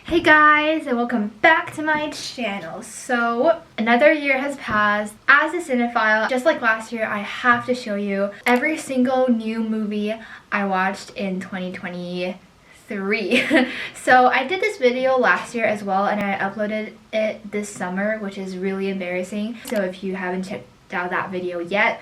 Hey guys, and welcome back to my channel. So another year has passed. As a cinephile, just like last year, I have to show you every single new movie I watched in 2023. So I did this video last year as well, and I uploaded it this summer, which is really embarrassing. So if you haven't checked out that video yet,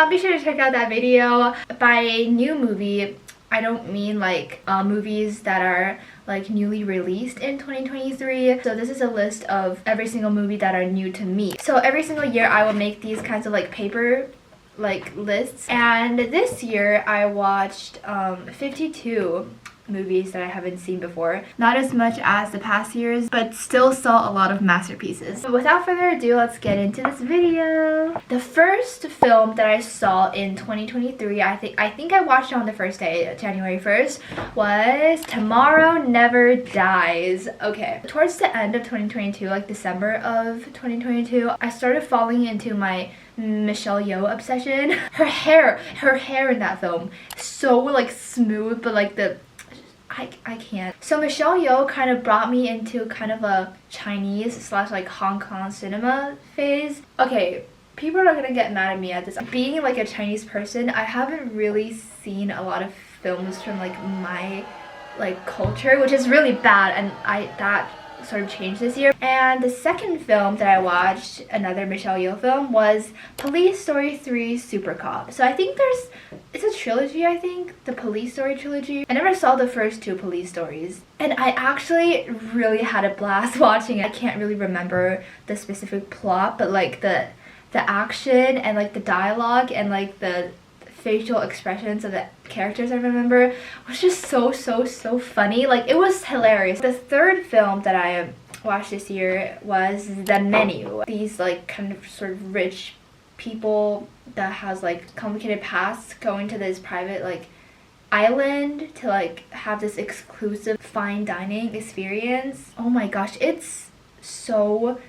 be sure to check out that video. By new movie, I don't mean like movies that are like newly released in 2023. So this is a list of every single movie that are new to me. So every single year I will make these kinds of like paper like lists, and this year I watched 52 movies that I haven't seen before. Not as much as the past years, but still saw a lot of masterpieces. But without further ado, let's get into this video. The first film that I saw in 2023, I think I watched it on the first day, January 1st, was Tomorrow Never Dies. Okay, towards the end of 2022, like December of 2022, I started falling into my Michelle Yeoh obsession. Her hair in that film, so like smooth, but like I can't. So Michelle Yeoh kind of brought me into kind of a Chinese slash like Hong Kong cinema phase. Okay, people are not gonna get mad at me at this. Being like a Chinese person, I haven't really seen a lot of films from like my like culture, which is really bad, and that sort of changed this year. And the second film that I watched, another Michelle Yeoh film, was Police Story 3 Super Cop. So I think it's a trilogy, I think, the Police Story trilogy. I never saw the first two Police Stories, and I actually really had a blast watching it. I can't really remember the specific plot, but like the action and like the dialogue and like the facial expressions of the characters I remember was just so funny. Like, it was hilarious. The third film that I watched this year was The Menu. These like kind of sort of rich people that has like complicated pasts going to this private like island to like have this exclusive fine dining experience. Oh my gosh, it's so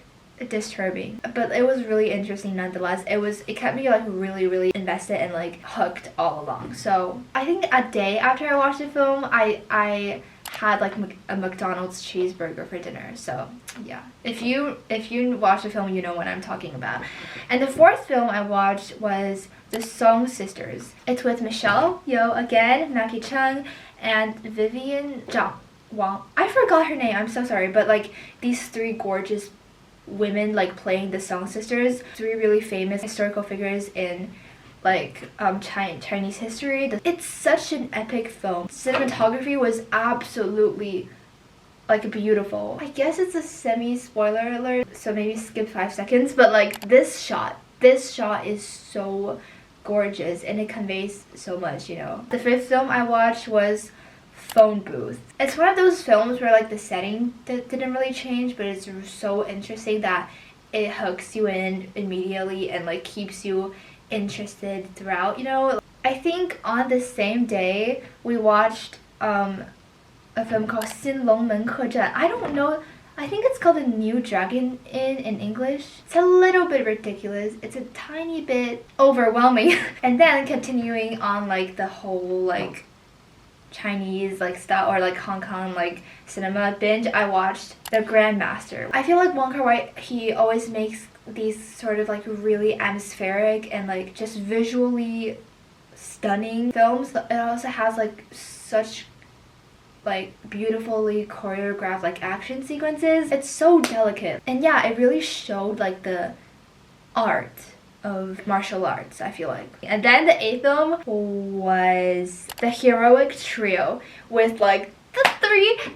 disturbing, but it was really interesting nonetheless. It kept me like really invested and like hooked all along. So I think a day after I watched the film, I had like a McDonald's cheeseburger for dinner. So yeah, if you watch the film, you know what I'm talking about. And the fourth film I watched was The Song Sisters. It's with Michelle Yeoh again, Maggie Cheung, and Vivian Zhang Wang. I forgot her name, I'm so sorry, but like these three gorgeous women like playing the Song Sisters, three really famous historical figures in like Chinese history. It's such an epic film. Cinematography was absolutely like beautiful. I guess it's a semi-spoiler alert, so maybe skip 5 seconds, but like this shot is so gorgeous and it conveys so much, you know. The fifth film I watched was Phone Booth. It's one of those films where like the setting didn't really change, but it's so interesting that it hooks you in immediately and like keeps you interested throughout, you know. I think on the same day we watched a film called 新龙门客栈. I don't know, I think it's called The New Dragon in English. It's a little bit ridiculous. It's a tiny bit overwhelming. And then continuing on like the whole like Chinese like style or like Hong Kong like cinema binge, I watched The Grandmaster. I feel like Wong Kar-wai, he always makes these sort of like really atmospheric and like just visually stunning films. It also has like such like beautifully choreographed like action sequences. It's so delicate, and yeah, it really showed like the art of martial arts, I feel like. And then the eighth film was The Heroic Trio with like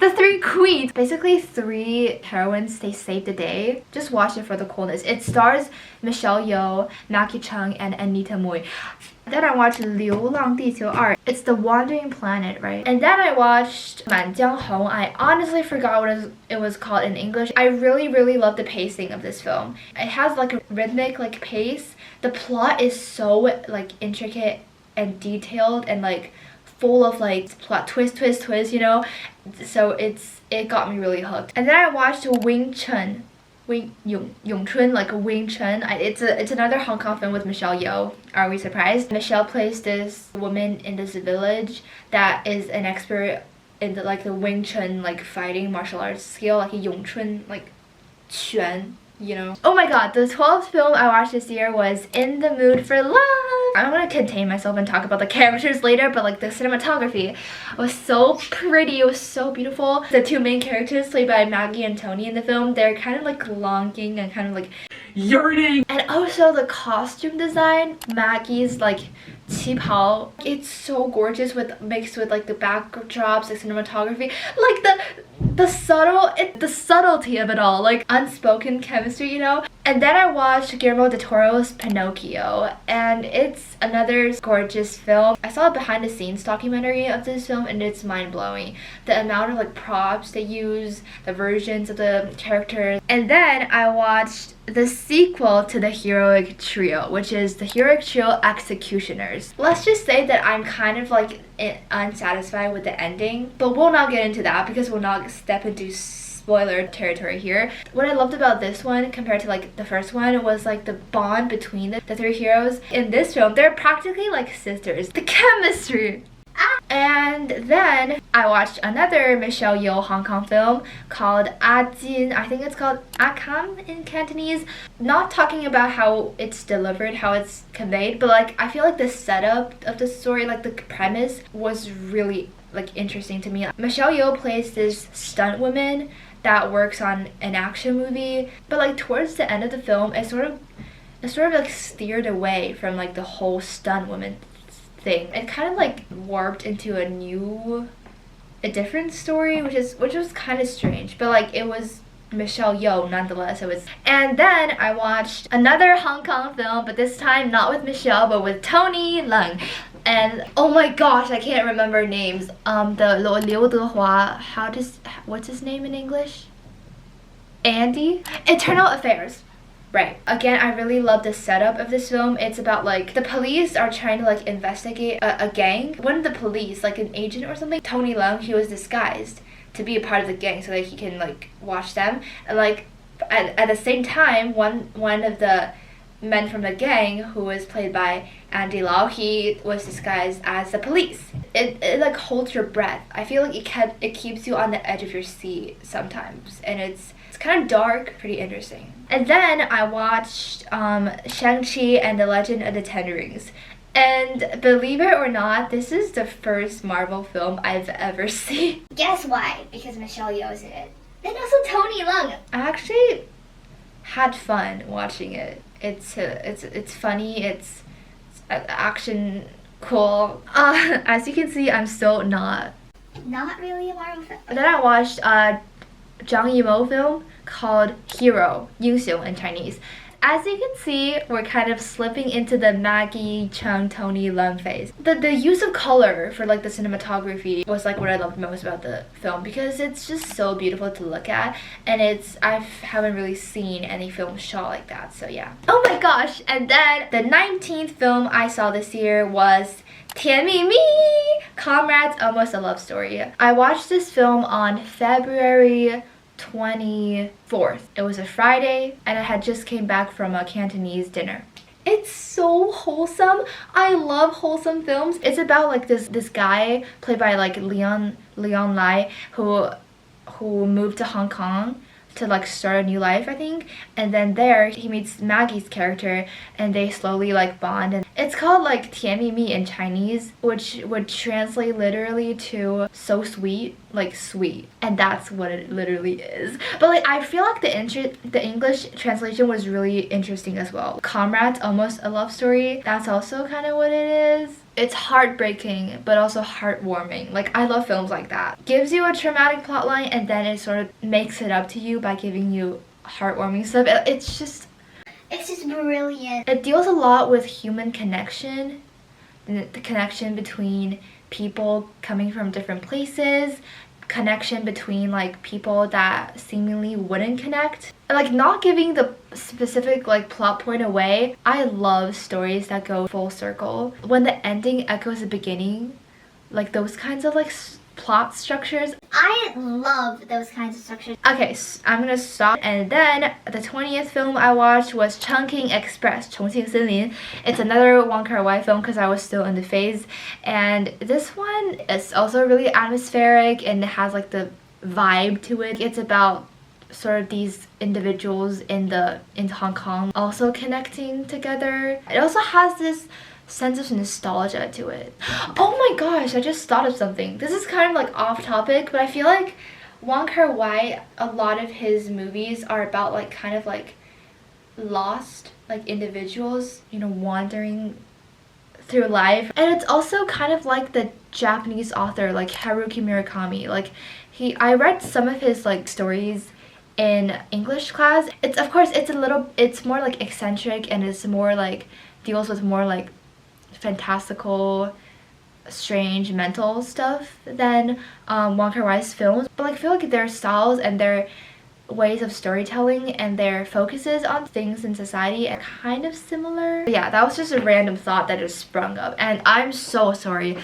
the three queens. Basically 3 heroines, they save the day. Just watch it for the coolness. It stars Michelle Yeoh, Maggie Cheung, and Anita Mui. Then I watched 流浪地球2. It's The Wandering Planet, right? And then I watched 满江红. I honestly forgot what it was called in English. I really love the pacing of this film. It has like a rhythmic like pace. The plot is so like intricate and detailed and like full of like plot twist, you know. So it got me really hooked. And then I watched Wing Chun. Yong Chun, like Wing Chun. It's another Hong Kong film with Michelle Yeoh. Are we surprised? Michelle plays this woman in this village that is an expert in the like the Wing Chun like fighting martial arts skill, like a Yong Chun like Quan, you know. Oh my god, the 12th film I watched this year was In the Mood for Love. I'm gonna contain myself and talk about the characters later, but like the cinematography was so pretty, it was so beautiful. The two main characters played by Maggie and Tony in the film, they're kind of like longing and kind of like yearning. And also the costume design, Maggie's like qipao, it's so gorgeous with mixed with like the backdrops, the cinematography, like the subtlety of it all, like unspoken chemistry, you know. And then I watched Guillermo del Toro's Pinocchio, and it's another gorgeous film. I saw a behind the scenes documentary of this film and it's mind-blowing. The amount of like props they use, the versions of the characters. And then I watched the sequel to the Heroic Trio, which is the Heroic Trio Executioners. Let's just say that I'm kind of like unsatisfied with the ending, but we'll not get into that because we'll not step into spoiler territory here. What I loved about this one compared to like the first one was like the bond between the three heroes. In this film, they're practically like sisters. The chemistry! And then I watched another Michelle Yeoh Hong Kong film called Ajin. I think it's called Akam in Cantonese. Not talking about how it's delivered, how it's conveyed, but like I feel like the setup of the story, like the premise, was really like interesting to me. Michelle Yeoh plays this stunt woman that works on an action movie, but like towards the end of the film, it sort of like steered away from like the whole stunt woman thing. It kind of like warped into a different story, which was kind of strange, but like it was Michelle Yeoh nonetheless. And then I watched another Hong Kong film, but this time not with Michelle but with Tony Leung. And oh my gosh, I can't remember names. The Liu Dehua, what's his name in English? Andy? Internal Affairs. Right. Again, I really love the setup of this film. It's about like the police are trying to like investigate a gang. One of the police, like an agent or something, Tony Leung, he was disguised to be a part of the gang so that he can like watch them. And like at the same time, one of the men from the gang, who was played by Andy Lau, he was disguised as the police. It like holds your breath. I feel like it keeps you on the edge of your seat sometimes, and it's kind of dark, pretty interesting. And then I watched Shang-Chi and the Legend of the Ten Rings. And believe it or not, this is the first Marvel film I've ever seen. Guess why? Because Michelle Yeoh's in it. And also Tony Leung. I actually had fun watching it. It's funny, it's action, cool. As you can see, I'm still not really a Marvel fan. Then I watched a Zhang Yimou film called Hero, 英雄 in Chinese. As you can see, we're kind of slipping into the Maggie Chung Tony Leung phase. The use of color for like the cinematography was like what I loved most about the film, because it's just so beautiful to look at, and I haven't really seen any film shot like that, so yeah. Oh my gosh, and then the 19th film I saw this year was 甜蜜蜜! Comrades, Almost a Love Story. I watched this film on February 24th. It was a Friday, and I had just came back from a Cantonese dinner. It's so wholesome. I love wholesome films. It's about like this guy played by like Leon Lai who moved to Hong Kong to like start a new life, I think, and then there he meets Maggie's character and they slowly like bond. And it's called like 甜蜜蜜 in Chinese, which would translate literally to so sweet, like sweet, and that's what it literally is. But like I feel like the English translation was really interesting as well. Comrades, Almost a Love Story, that's also kind of what it is. It's heartbreaking, but also heartwarming. Like, I love films like that. Gives you a traumatic plotline, and then it sort of makes it up to you by giving you heartwarming stuff. It's just brilliant. It deals a lot with human connection, the connection between people coming from different places, connection between like people that seemingly wouldn't connect. Like, not giving the specific like plot point away. I love stories that go full circle. When the ending echoes the beginning, like those kinds of like plot structures. I I love those kinds of structures. Okay, so I'm gonna stop. And then the 20th film I watched was Chungking Express, 重庆森林. It's another Wong Kar-wai film because I was still in the phase. And this one is also really atmospheric and it has like the vibe to it. It's about sort of these individuals in Hong Kong also connecting together. It also has this sense of nostalgia to it. Oh my gosh, I just thought of something. This is kind of like off topic, but I feel like Wong Kar-wai, a lot of his movies are about like kind of like lost like individuals, you know, wandering through life. And it's also kind of like the Japanese author like Haruki Murakami. Like I read some of his like stories in English class. It's of course it's more like eccentric and it's more like deals with more like fantastical, strange mental stuff than Wong Kar-wai's films, but like I feel like their styles and their ways of storytelling and their focuses on things in society are kind of similar. But yeah, that was just a random thought that just sprung up, and I'm so sorry.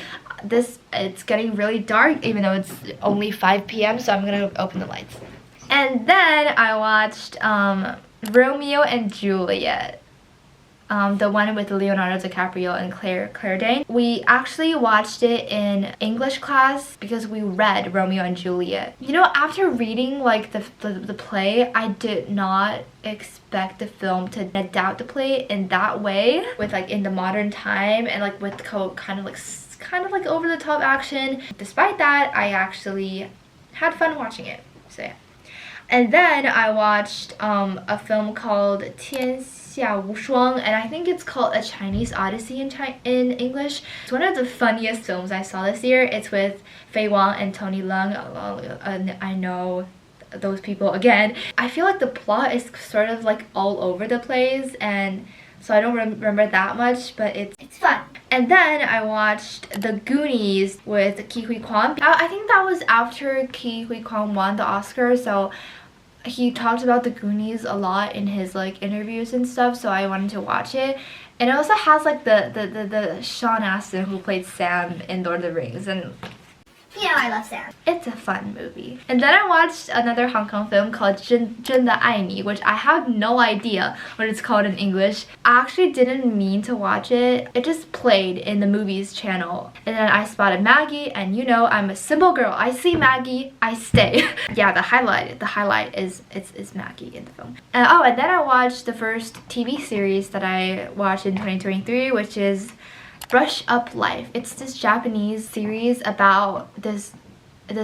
It's getting really dark even though it's only 5 p.m. so I'm gonna open the lights. And then I watched Romeo and Juliet. The one with Leonardo DiCaprio and Claire Danes. We actually watched it in English class because we read Romeo and Juliet. You know, after reading like the play, I did not expect the film to adapt the play in that way, with like in the modern time and like with kind of like over the top action. Despite that, I actually had fun watching it. So yeah. And then I watched a film called 天下无双, and I think it's called A Chinese Odyssey in English. It's one of the funniest films I saw this year. It's with Fei Wang and Tony Leung. I know those people again. I feel like the plot is sort of like all over the place, and so I don't remember that much, but it's fun. And then I watched The Goonies with Ke Huy Quan. I think that was after Ke Huy Quan won the Oscar, so he talked about The Goonies a lot in his like interviews and stuff, so I wanted to watch it. And it also has like the Sean Astin who played Sam in Lord of the Rings, and You know I love Sam. it's a fun movie. And then I watched another Hong Kong film called 真的爱你, which I have no idea what it's called in English. I actually didn't mean to watch it. It just played in the movies channel. And then I spotted Maggie, and you know I'm a simple girl. I see Maggie, I stay. Yeah, the highlight is Maggie in the film. And then I watched the first TV series that I watched in 2023, which is Brush Up Life. It's this Japanese series about this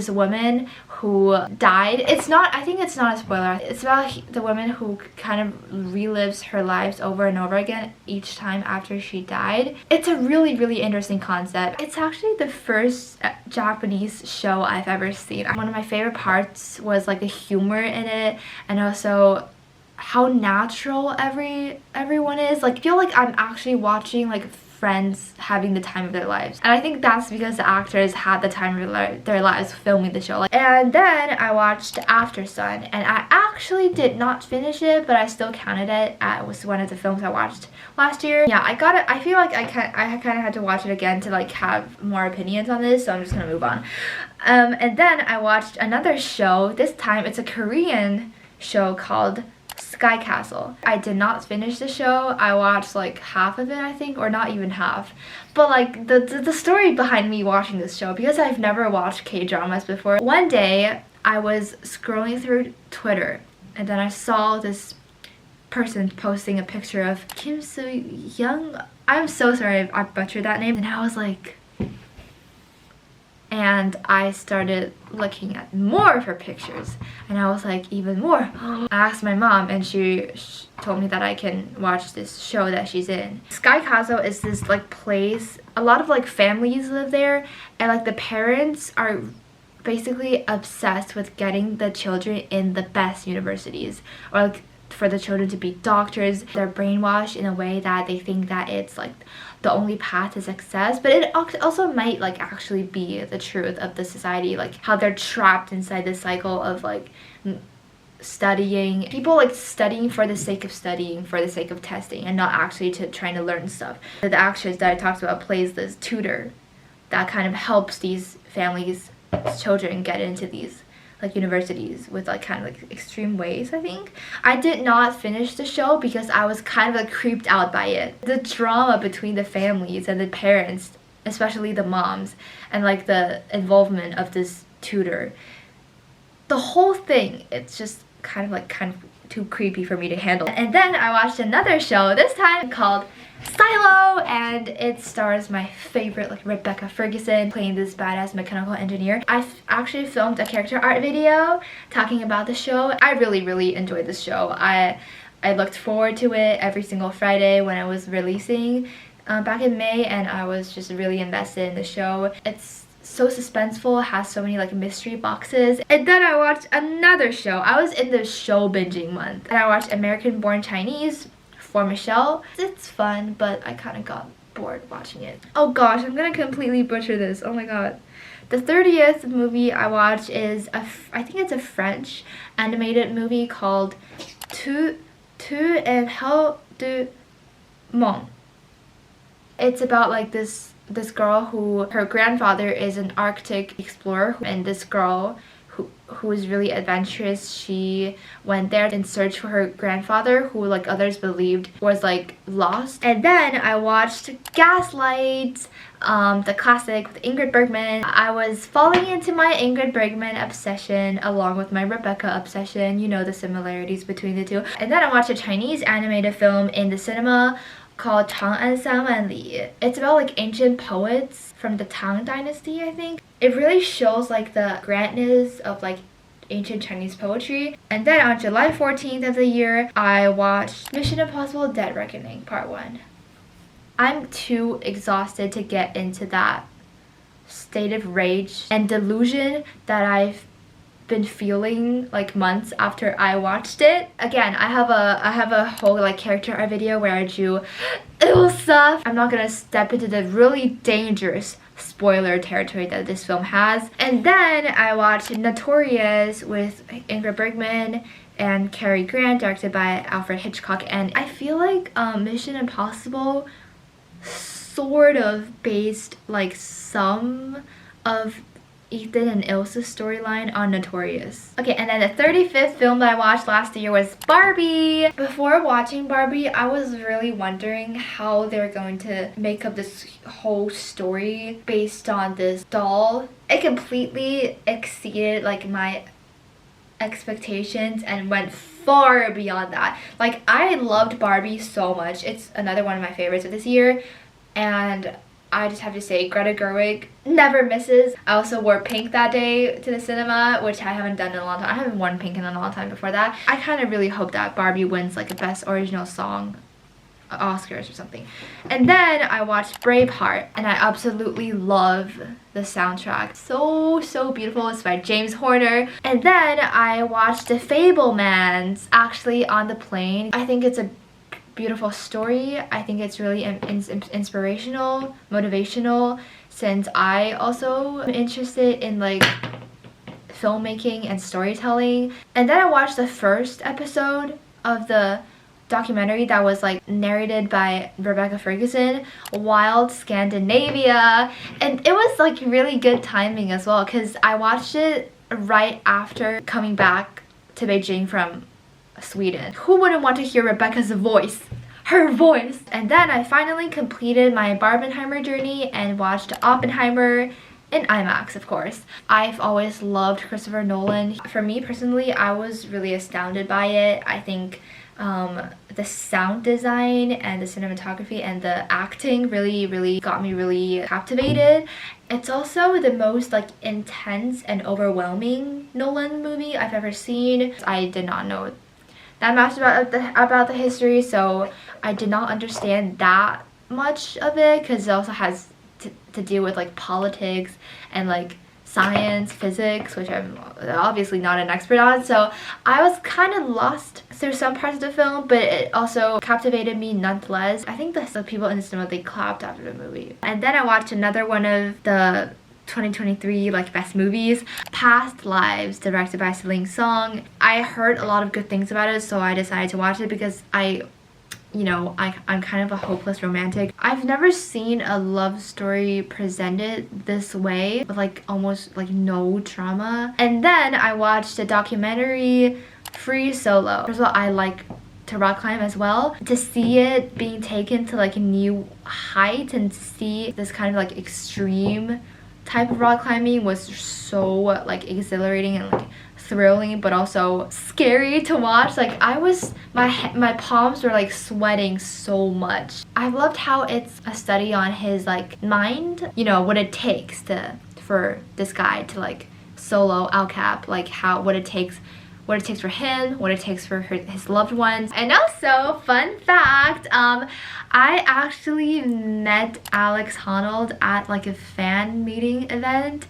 woman who died. I think it's not a spoiler. It's about the woman who kind of relives her lives over and over again each time after she died. It's a really, really interesting concept. It's actually the first Japanese show I've ever seen. One of my favorite parts was like the humor in it, and also how natural everyone is. Like I feel like I'm actually watching like friends having the time of their lives, and I think that's because the actors had the time of their lives filming the show. And then I watched After Sun, and I actually did not finish it, but I still counted it as one of the films I watched last year. Yeah, I feel like I kind of had to watch it again to like have more opinions on this, so I'm just gonna move on. And then I watched another show. This time it's a Korean show called Sky Castle. I did not finish the show. I watched like half of it, I think, or not even half. But like the story behind me watching this show, because I've never watched K-dramas before. One day I was scrolling through Twitter, and then I saw this person posting a picture of Kim Soo-young. I'm so sorry if I butchered that name. And I was like, and I started looking at more of her pictures, and I was like, even more. I asked my mom, and she told me that I can watch this show that she's in. Sky Castle is this like place, a lot of like families live there, and like the parents are basically obsessed with getting the children in the best universities, or like for the children to be doctors. They're brainwashed in a way that they think that it's like the only path to success, but it also might like actually be the truth of the society, like how they're trapped inside this cycle of like studying, people like studying for the sake of studying, for the sake of testing, and not actually trying to learn stuff. The actress that I talked about plays this tutor that kind of helps these families children get into these like universities with like kind of like extreme ways. I think I did not finish the show because I was kind of like creeped out by it. The drama between the families and the parents, especially the moms, and like the involvement of this tutor, the whole thing, it's just kind of too creepy for me to handle. And then I watched another show, this time called Silo, and it stars my favorite, like, Rebecca Ferguson playing this badass mechanical engineer. I actually filmed a character art video talking about the show. I really enjoyed this show. I looked forward to it every single Friday when I was releasing back in May, and I was just really invested in the show. It's so suspenseful, has so many like mystery boxes. And then I watched another show. I was in the show binging month, and I watched American Born Chinese for Michelle. It's fun, but I kind of got bored watching it. Oh gosh, I'm gonna completely butcher this. Oh my god. The 30th movie I watched is I think it's a French animated movie called Tout et How du Monde. It's about like this girl who, her grandfather is an Arctic explorer, and this girl who is really adventurous, she went there in search for her grandfather, who like others believed was like lost. And then I watched Gaslight, the classic with Ingrid Bergman. I was falling into my Ingrid Bergman obsession along with my Rebecca obsession, you know the similarities between the two. And then I watched a Chinese animated film in the cinema called 长安三万里. It's about like ancient poets from the Tang Dynasty, I think. It really shows like the grandness of like ancient Chinese poetry. And then on July 14th of the year, I watched Mission Impossible Dead Reckoning Part 1. I'm too exhausted to get into that state of rage and delusion that I've been feeling like months after I watched it. Again, I have a whole like character art video where I drew ill stuff. I'm not gonna step into the really dangerous spoiler territory that this film has. And then I watched Notorious with Ingrid Bergman and Cary Grant, directed by Alfred Hitchcock. And I feel like Mission Impossible sort of based like some of Ethan and Ilsa's storyline on Notorious. Okay, and then the 35th film that I watched last year was Barbie. Before watching Barbie, I was really wondering how they're going to make up this whole story based on this doll. It completely exceeded like my expectations and went far beyond that. Like, I loved Barbie so much. It's another one of my favorites of this year, and I just have to say, Greta Gerwig never misses. I also wore pink that day to the cinema, which I haven't done in a long time. I haven't worn pink in a long time before that. I kind of really hope that Barbie wins like a Best Original Song Oscars or something. And then I watched Braveheart, and I absolutely love the soundtrack. So beautiful. It's by James Horner. And then I watched The Fabelmans actually on the plane. I think it's a beautiful story. I think it's really inspirational, motivational, since I also am interested in like filmmaking and storytelling. And then I watched the first episode of the documentary that was like narrated by Rebecca Ferguson, Wild Scandinavia, and it was like really good timing as well, because I watched it right after coming back to Beijing from Sweden. Who wouldn't want to hear Rebecca's voice? Her voice! And then I finally completed my Barbenheimer journey and watched Oppenheimer in IMAX, of course. I've always loved Christopher Nolan. For me personally, I was really astounded by it. I think the sound design and the cinematography and the acting really got me really captivated. It's also the most like intense and overwhelming Nolan movie I've ever seen. I did not know that much about the history, so I did not understand that much of it, because it also has to deal with like politics and like science, physics, which I'm obviously not an expert on, so I was kind of lost through some parts of the film, but it also captivated me nonetheless. I think the people in the cinema, they clapped after the movie. And then I watched another one of the 2023 like best movies, Past Lives, directed by Celine Song. I heard a lot of good things about it, so I decided to watch it because I you know, I'm kind of a hopeless romantic. I've never seen a love story presented this way with like almost like no drama. And then I watched a documentary, Free Solo. First of all, I like to rock climb as well. To see it being taken to like a new height and to see this kind of like extreme type of rock climbing was so like exhilarating and like thrilling, but also scary to watch. Like I was, my palms were like sweating so much. I loved how it's a study on his like mind, you know, what it takes for this guy to like solo El Cap, like what it takes for him, what it takes for his loved ones. And also, fun fact, I actually met Alex Honnold at like a fan meeting event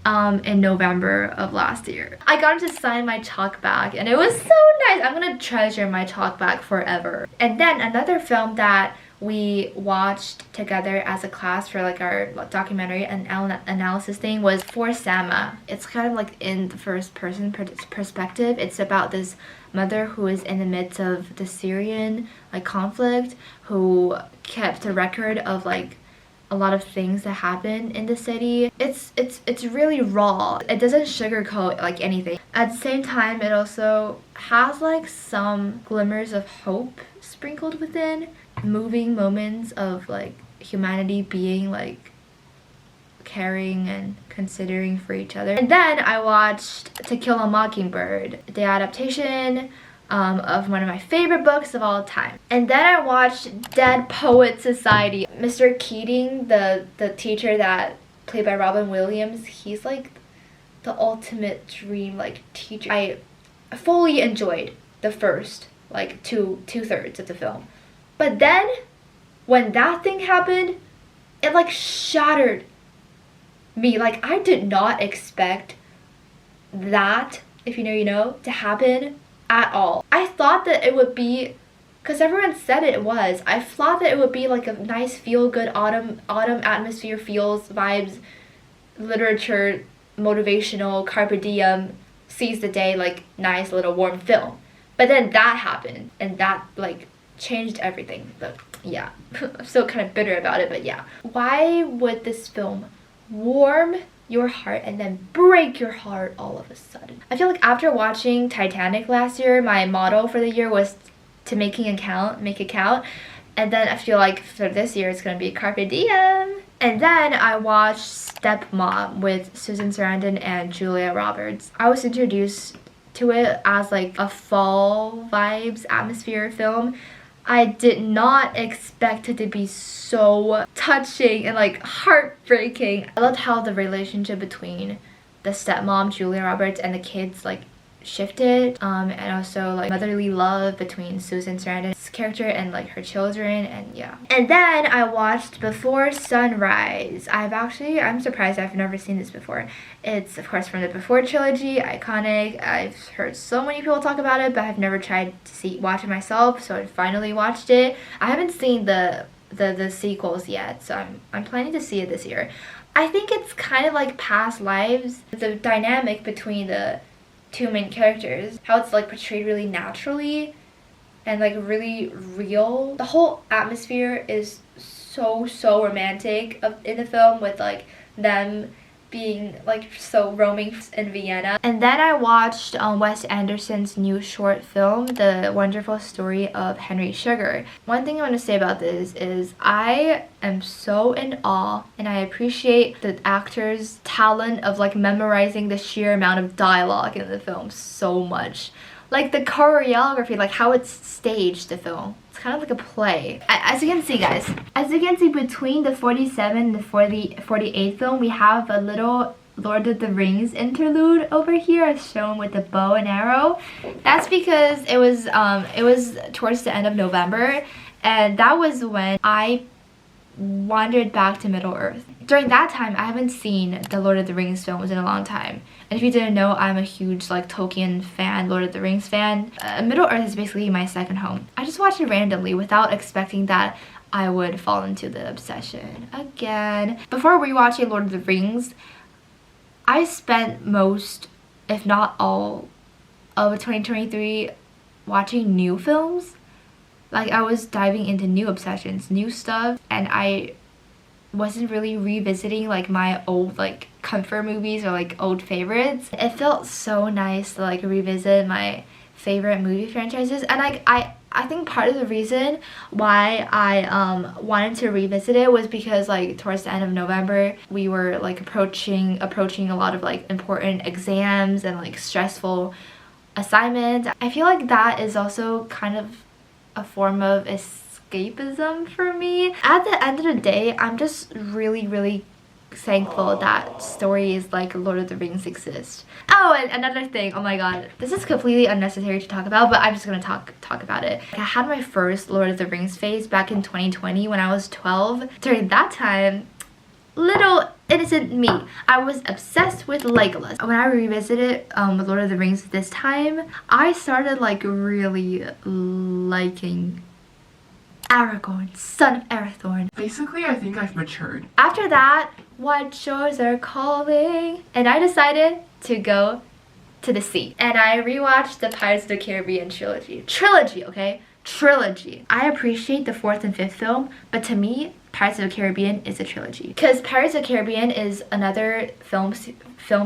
in November of last year. I got him to sign my chalk bag and it was so nice. I'm gonna treasure my chalk bag forever. And then another film that we watched together as a class for like our documentary and analysis thing was For Sama. It's kind of like in the first person perspective. It's about this mother who is in the midst of the Syrian like conflict, who kept a record of like a lot of things that happen in the city. It's really raw. It doesn't sugarcoat like anything. At the same time, it also has like some glimmers of hope sprinkled within, moving moments of like humanity being like caring and considering for each other. And then I watched To Kill a Mockingbird, the adaptation of one of my favorite books of all time. And then I watched Dead Poet Society. Mr. Keating, the teacher that played by Robin Williams, he's like the ultimate dream like teacher. I fully enjoyed the first like two-thirds of the film. But then when that thing happened, it like shattered me. Like I did not expect that, if you know you know, to happen at all. I thought that it would be, because everyone said it was, I thought that it would be like a nice feel-good autumn atmosphere, feels, vibes, literature, motivational, carpe diem, seize the day, like nice little warm film. But then that happened and that like changed everything. But yeah, I'm still kind of bitter about it, but yeah. Why would this film warm your heart and then break your heart all of a sudden? I feel like after watching Titanic last year, my motto for the year was to make it count. And then I feel like for this year, it's gonna be Carpe Diem. And then I watched Stepmom with Susan Sarandon and Julia Roberts. I was introduced to it as like a fall vibes atmosphere film. I did not expect it to be so touching and like heartbreaking. I loved how the relationship between the stepmom, Julia Roberts, and the kids like shifted, and also like motherly love between Susan Sarandon's character and like her children, and yeah. And then I watched Before Sunrise. I'm surprised I've never seen this before. It's of course from the Before trilogy, iconic. I've heard so many people talk about it, but I've never tried to watch it myself, so I finally watched it. I haven't seen the sequels yet, so I'm planning to see it this year. I think it's kind of like past lives. The dynamic between the two main characters, how it's like portrayed really naturally and like really real. The whole atmosphere is so romantic in the film, with like them being like so roaming in Vienna. And then I watched Wes Anderson's new short film, The Wonderful Story of Henry Sugar. One thing I want to say about this is I am so in awe and I appreciate the actor's talent of like memorizing the sheer amount of dialogue in the film so much. Like the choreography, like how it's staged, the film. It's kind of like a play. As you can see, guys, between the 47th and the 48th film, we have a little Lord of the Rings interlude over here, as shown with the bow and arrow. That's because it was towards the end of November, and that was when I wandered back to Middle Earth. During that time, I haven't seen the Lord of the Rings films in a long time. And if you didn't know, I'm a huge like Tolkien fan, Lord of the Rings fan. Middle Earth is basically my second home. I just watched it randomly without expecting that I would fall into the obsession again. Before rewatching Lord of the Rings, I spent most, if not all, of 2023 watching new films. Like I was diving into new obsessions, new stuff, and I wasn't really revisiting like my old like comfort movies or like old favorites. It felt so nice to like revisit my favorite movie franchises, and I think part of the reason why I wanted to revisit it was because like towards the end of November we were like approaching a lot of like important exams and like stressful assignments. I feel like that is also kind of a form of escapism for me. At the end of the day, I'm just really thankful that stories like Lord of the Rings exist. Oh, and another thing, oh my god, this is completely unnecessary to talk about, but I'm just gonna talk about it. I had my first Lord of the Rings phase back in 2020 when I was 12. During that time, little innocent me, I was obsessed with Legolas. When I revisited Lord of the Rings this time, I started like really liking Aragorn, son of Arathorn. Basically, I think I've matured. After that, what shores are calling? And I decided to go to the sea. And I rewatched the Pirates of the Caribbean trilogy. Okay? Trilogy. I appreciate the 4th and 5th film, but to me, Pirates of the Caribbean is a trilogy. Because Pirates of the Caribbean is another film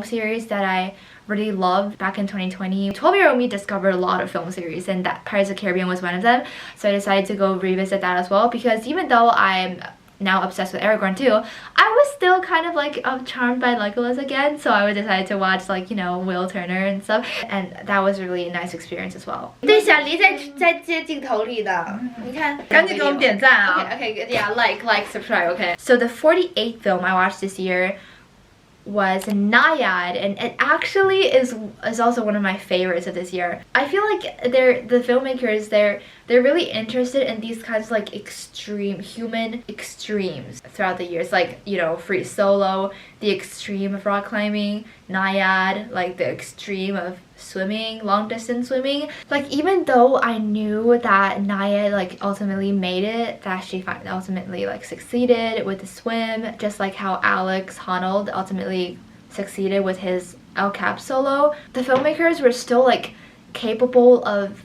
series that I really loved back in 2020. 12-year-old me discovered a lot of film series, and that Pirates of the Caribbean was one of them. So I decided to go revisit that as well, because even though I'm now obsessed with Aragorn too, I was still kind of like charmed by Legolas again. So I decided to watch like, you know, Will Turner and stuff, and that was a really nice experience as well. 对，小黎在接镜头里的，你看，赶紧给我们点赞啊。Okay, good. Yeah, like, subscribe, okay. So the 48th film I watched this year was Naiad, and it actually is also one of my favorites of this year. I feel like the filmmakers, they're really interested in these kinds of like extreme human extremes throughout the years, like, you know, Free Solo, the extreme of rock climbing, Naiad, like the extreme of swimming, long distance swimming. Like, even though I knew that Naiad like ultimately made it, that she ultimately like succeeded with the swim, just like how Alex Honnold ultimately succeeded with his El Cap solo, the filmmakers were still like capable of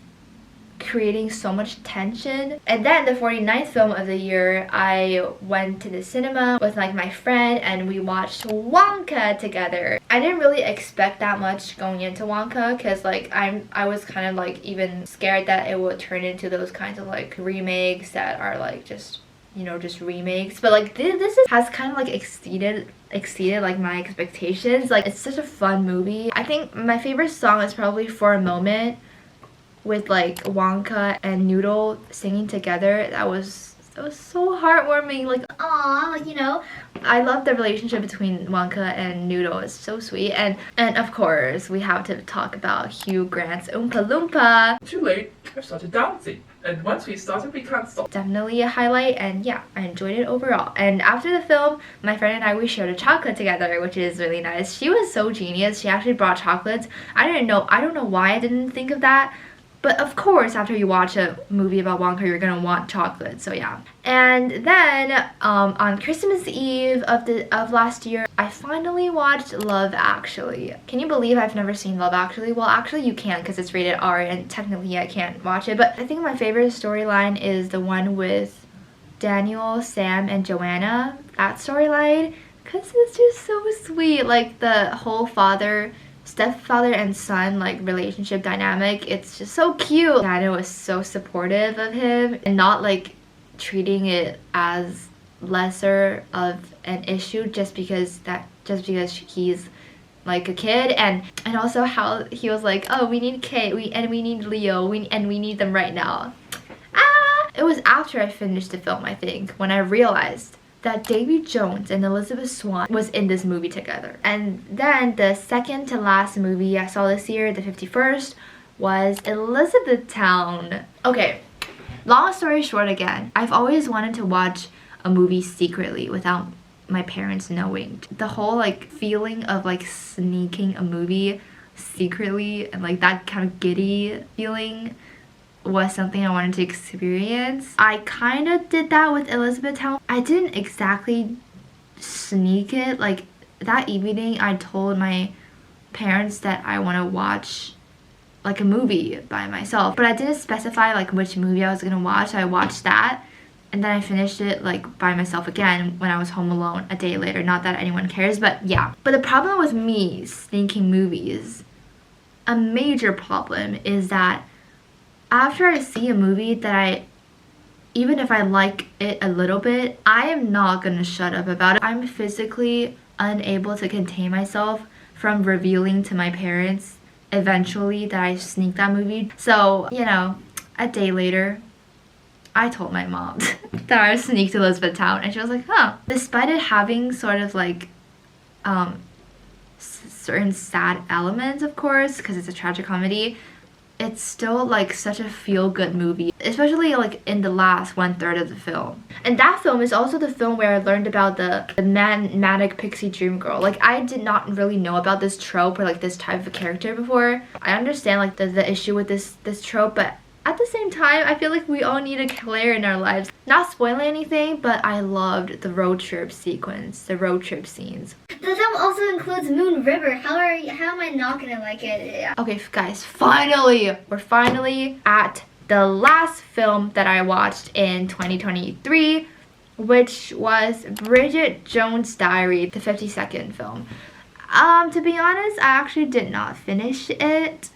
creating so much tension. And then the 49th film of the year, I went to the cinema with like my friend and we watched Wonka together. I didn't really expect that much going into Wonka, because like I was kind of like even scared that it would turn into those kinds of like remakes that are like just, you know, just remakes. But like has kind of like exceeded like my expectations. Like, it's such a fun movie. I think my favorite song is probably For a Moment, with like Wonka and Noodle singing together. That was so heartwarming. Like, aw, like, you know. I love the relationship between Wonka and Noodle. It's so sweet. And of course, we have to talk about Hugh Grant's Oompa Loompa. Too late, I've started dancing. And once we started, we can't stop. Definitely a highlight, and yeah, I enjoyed it overall. And after the film, my friend and I, we shared a chocolate together, which is really nice. She was so genius. She actually brought chocolates. I don't know why I didn't think of that. But of course, after you watch a movie about Wonka, you're gonna want chocolate, so yeah. And then on Christmas Eve of last year, I finally watched Love Actually. Can you believe I've never seen Love Actually? Well, actually you can, because it's rated R and technically I can't watch it. But I think my favorite storyline is the one with Daniel, Sam, and Joanna. That storyline, because it's just so sweet. Like the whole stepfather and son like relationship dynamic, it's just so cute. Daniel was so supportive of him and not like treating it as lesser of an issue just because he's like a kid, and also how he was like, oh, we need Kate, we need Leo, we need them right now. It was after I finished the film, I think, when I realized that Davy Jones and Elizabeth Swann was in this movie together. And then the second to last movie I saw this year, the 51st, was Elizabethtown. Okay, long story short again, I've always wanted to watch a movie secretly without my parents knowing. The whole like feeling of like sneaking a movie secretly and like that kind of giddy feeling was something I wanted to experience. I kind of did that with Elizabethtown. I didn't exactly sneak it. Like that evening I told my parents that I want to watch like a movie by myself, but I didn't specify like which movie I was gonna watch. So I watched that and then I finished it like by myself again when I was home alone a day later. Not that anyone cares, but yeah. But the problem with me sneaking movies, a major problem, is that after I see a movie that even if I like it a little bit, I am not gonna shut up about it. I'm physically unable to contain myself from revealing to my parents eventually that I sneaked that movie. So, you know, a day later, I told my mom that I sneaked Elizabethtown, and she was like, huh. Despite it having sort of like certain sad elements, of course, because it's a tragic comedy, it's still like such a feel-good movie, especially like in the last 1/3 of the film. And that film is also the film where I learned about the manic pixie dream girl. Like, I did not really know about this trope or like this type of character before. I understand like the issue with this trope, but at the same time, I feel like we all need a Claire in our lives. Not spoiling anything, but I loved the road trip sequence, the road trip scenes. The film also includes Moon River. How am I not gonna like it? Okay, guys, we're finally at the last film that I watched in 2023, which was Bridget Jones' Diary, the 52nd film. To be honest, I actually did not finish it.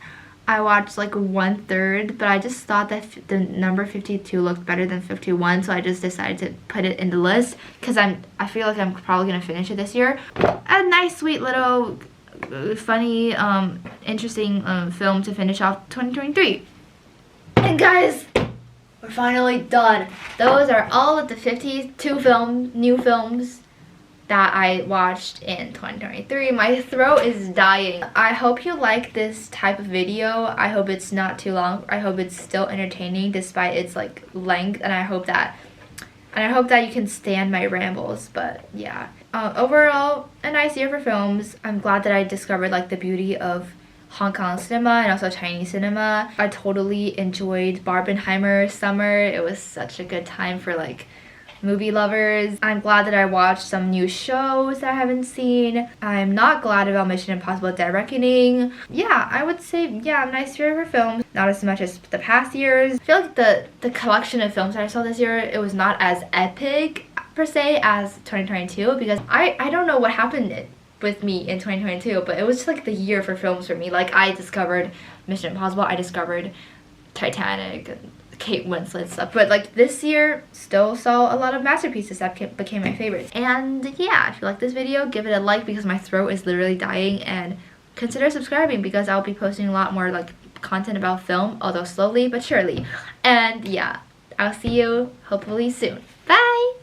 I watched like 1/3, but I just thought that the number 52 looked better than 51, so I just decided to put it in the list because I feel like I'm probably gonna finish it this year. A nice, sweet little, funny, interesting film to finish off 2023. And guys, we're finally done. Those are all of the 52 new films that I watched in 2023. My throat is dying. I hope you like this type of video. I hope it's not too long. I hope it's still entertaining despite its like length, and I hope that you can stand my rambles. But yeah, overall, a nice year for films. I'm glad that I discovered like the beauty of Hong Kong cinema and also Chinese cinema. I totally enjoyed Barbenheimer summer. It was such a good time for like movie lovers. I'm glad that I watched some new shows that I haven't seen. I'm not glad about Mission Impossible Dead Reckoning. Yeah, I would say, yeah, nice year for films. Not as much as the past years. I feel like the collection of films that I saw this year, it was not as epic per se as 2022 because I don't know what happened with me in 2022, but it was just like the year for films for me. Like, I discovered Mission Impossible, I discovered Titanic, Kate Winslet stuff, but like this year still saw a lot of masterpieces that became my favorites. And yeah, if you like this video, give it a like because my throat is literally dying, and consider subscribing because I'll be posting a lot more like content about film, although slowly but surely. And yeah, I'll see you hopefully soon. Bye!